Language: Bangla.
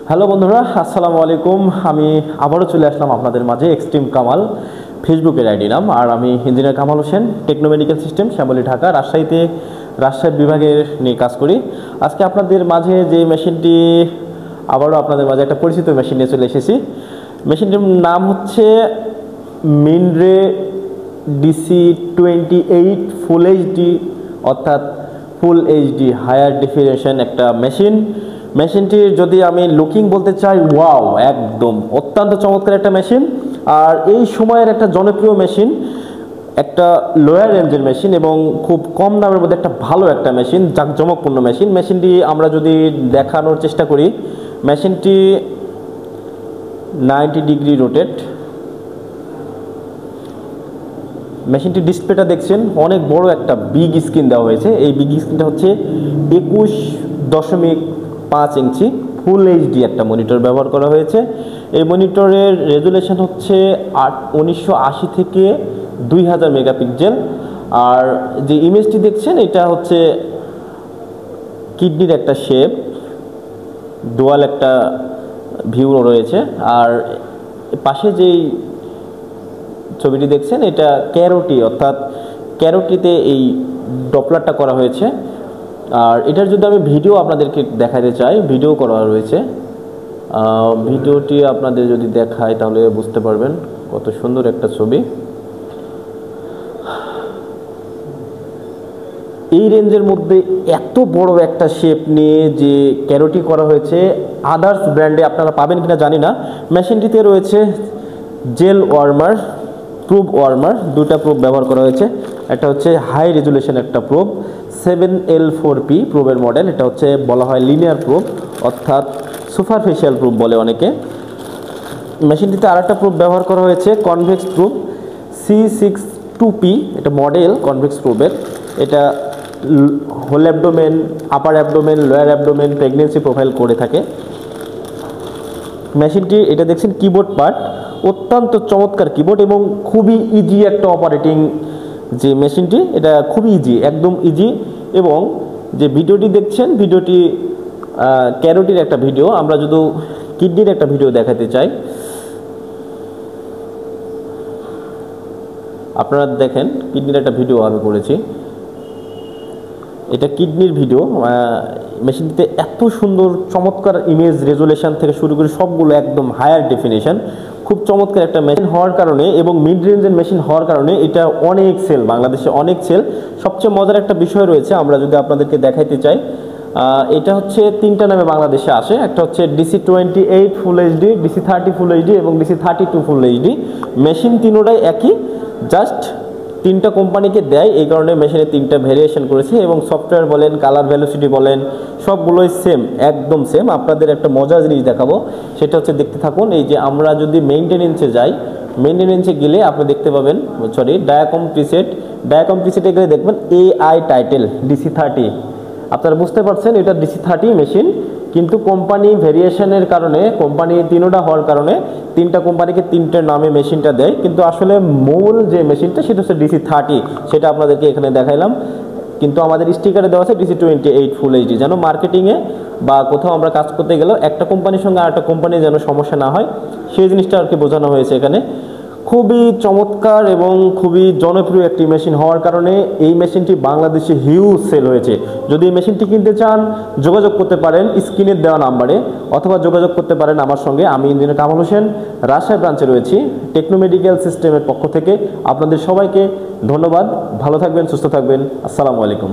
হ্যালো বন্ধুরা, আসসালামু আলাইকুম। আমি আবারও চলে আসলাম আপনাদের মাঝে। এক্সট্রিম কামাল ফেসবুকের আইডি নাম, আর আমি engineer Kamal Hossain, techno medical system, Shyamoli, Dhaka. Rajshahi বিভাগের নিয়ে কাজ করি। আজকে আপনাদের মাঝে যে মেশিনটি, আবারও আপনাদের মাঝে একটা পরিচিত মেশিন নিয়ে চলে এসেছি। মেশিনটির নাম হচ্ছে মিনরে DC28 ফুল এইচডি, অর্থাৎ ফুল এইচডি হায়ার ডেফিনেশন একটা মেশিনটির যদি আমি লুকিং বলতে চাই, ওয়াও, একদম অত্যন্ত চমৎকার একটা মেশিন। আর এই সময়ের একটা জনপ্রিয় মেশিন, একটা লোয়ার রেঞ্জের মেশিন এবং খুব কম দামের মধ্যে একটা ভালো একটা মেশিন, জাঁকজমকপূর্ণ মেশিন। মেশিনটি আমরা যদি দেখানোর চেষ্টা করি, মেশিনটি 90 ডিগ্রি রোটেট। মেশিনটির ডিসপ্লেটা দেখছেন, অনেক বড় একটা বিগ স্ক্রিন দেওয়া হয়েছে। এই বিগ স্ক্রিনটা হচ্ছে 21.5 ইঞ্চি ফুল এইচডি একটা মনিটর ব্যবহার করা হয়েছে। এই মনিটরের রেজুলেশন হচ্ছে 1980 থেকে 2000 মেগাপিক্সেল। আর যে ইমেজটি দেখছেন, এটা হচ্ছে কিডনির একটা শেপ, ডুয়াল একটা ভিউ রয়েছে। আর পাশে যেই ছবিটি দেখছেন, এটা ক্যারোটি, অর্থাৎ ক্যারোটিতে এই ডপলারটা করা হয়েছে। আর এটার যদি আমি ভিডিও আপনাদেরকে দেখাতে চাই, ভিডিও করা রয়েছে। ভিডিওটি আপনাদের যদি দেখায় তাহলে বুঝতে পারবেন কত সুন্দর একটা ছবি। এই রেঞ্জের মধ্যে এত বড় একটা শেপ নিয়ে যে ক্যারোটি করা হয়েছে, আদার্স ব্র্যান্ডে আপনারা পাবেন কিনা জানি না। মেশিনটিতে রয়েছে জেল ওয়ার্মার, প্রুব ওয়ার্মার, দুটা প্রুব ব্যবহার করা হয়েছে। একটা হচ্ছে হাই রেজুলেশন একটা প্রুব, 7L4P প্রুবের মডেল। এটা হচ্ছে বলা হয় লিনিয়ার প্রুব, অর্থাৎ সুপারফিশিয়াল প্রুব বলে অনেকে। মেশিনটিতে আরেকটা প্রুব ব্যবহার করা হয়েছে, কনভেক্স প্রুব C62P, এটা মডেল কনভেক্স প্রুবের। এটা whole abdomen, upper abdomen, lower abdomen, pregnancy profile করে থাকে মেশিনটি। এটা দেখছেন কিবোর্ড পার্ট, অত্যন্ত চমৎকার কিবোর্ড এবং খুবই ইজি একটা অপারেটিং যে মেশিনটি, এটা খুবই ইজি, একদম ইজি। এবং যে ভিডিওটি দেখছেন, ভিডিওটি ক্যারোটির একটা ভিডিও। আমরা যদি কিডনির একটা ভিডিও দেখাতে চাই, আপনারা দেখেন কিডনির একটা ভিডিও আমি করেছি, এটা কিডনির ভিডিও। মেশিনটিতে এত সুন্দর চমৎকার ইমেজ রেজুলেশন থেকে শুরু করে সবগুলো একদম হায়ার ডেফিনেশন। খুব চমৎকার একটা মেশিন হওয়ার কারণে এবং মিড রেঞ্জের মেশিন হওয়ার কারণে এটা অনেক সেল, বাংলাদেশে অনেক সেল। সবচেয়ে মজার একটা বিষয় রয়েছে, আমরা যদি আপনাদেরকে দেখাইতে চাই, এটা হচ্ছে তিনটা নামে বাংলাদেশে আসে। একটা হচ্ছে DC28 full HD, DC30 full HD এবং DC32 ফুল এইচডি। মেশিন তিনোটাই একই, জাস্ট তিনটা কোম্পানিকে দেয়, এই কারণে মেশিনে তিনটা ভেরিয়েশন করেছে। এবং সফটওয়্যার বলেন, কালার ভ্যালোসিটি বলেন, সবগুলোই সেম, একদম সেম। আপনাদের একটা মজার জিনিস দেখাবো, সেটা হচ্ছে দেখতে থাকুন। এই যে আমরা যদি মেইনটেনেন্সে যাই, মেইনটেনেন্সে গেলে আপনি দেখতে পাবেন, ডায়াকম প্রিসেটে গেলে দেখবেন AI টাইটেল DC30। আপনারা বুঝতে পারছেন এটা DC30 মেশিন, কিন্তু কোম্পানি ভেরিয়েশনের কারণে, কোম্পানি তিনোটা হওয়ার কারণে তিনটা কোম্পানিকে তিনটে নামে মেশিনটা দেয়, কিন্তু আসলে মূল যে মেশিনটা সেটা হচ্ছে DC30। সেটা আপনাদেরকে এখানে দেখাইলাম, কিন্তু আমাদের স্টিকারে দেওয়া আছে DC28 ফুল এইচডি। যেন মার্কেটিংয়ে বা কোথাও আমরা কাজ করতে গেলেও একটা কোম্পানির সঙ্গে আরেকটা কোম্পানির যেন সমস্যা না হয়, সেই জিনিসটা আর কি বোঝানো হয়েছে এখানে। খুবই চমৎকার এবং খুবই জনপ্রিয় একটি মেশিন হওয়ার কারণে এই মেশিনটি বাংলাদেশে হিউজ সেল হয়েছে। যদি এই মেশিনটি কিনতে চান, যোগাযোগ করতে পারেন স্ক্রিনের দেওয়া নাম্বারে, অথবা যোগাযোগ করতে পারেন আমার সঙ্গে। আমি ইঞ্জিনিয়ার কামাল হোসেন, রাজশাহী ব্রাঞ্চে রয়েছি, টেকনো মেডিকেল সিস্টেমের পক্ষ থেকে। আপনাদের সবাইকে ধন্যবাদ। ভালো থাকবেন, সুস্থ থাকবেন। আসসালামু আলাইকুম।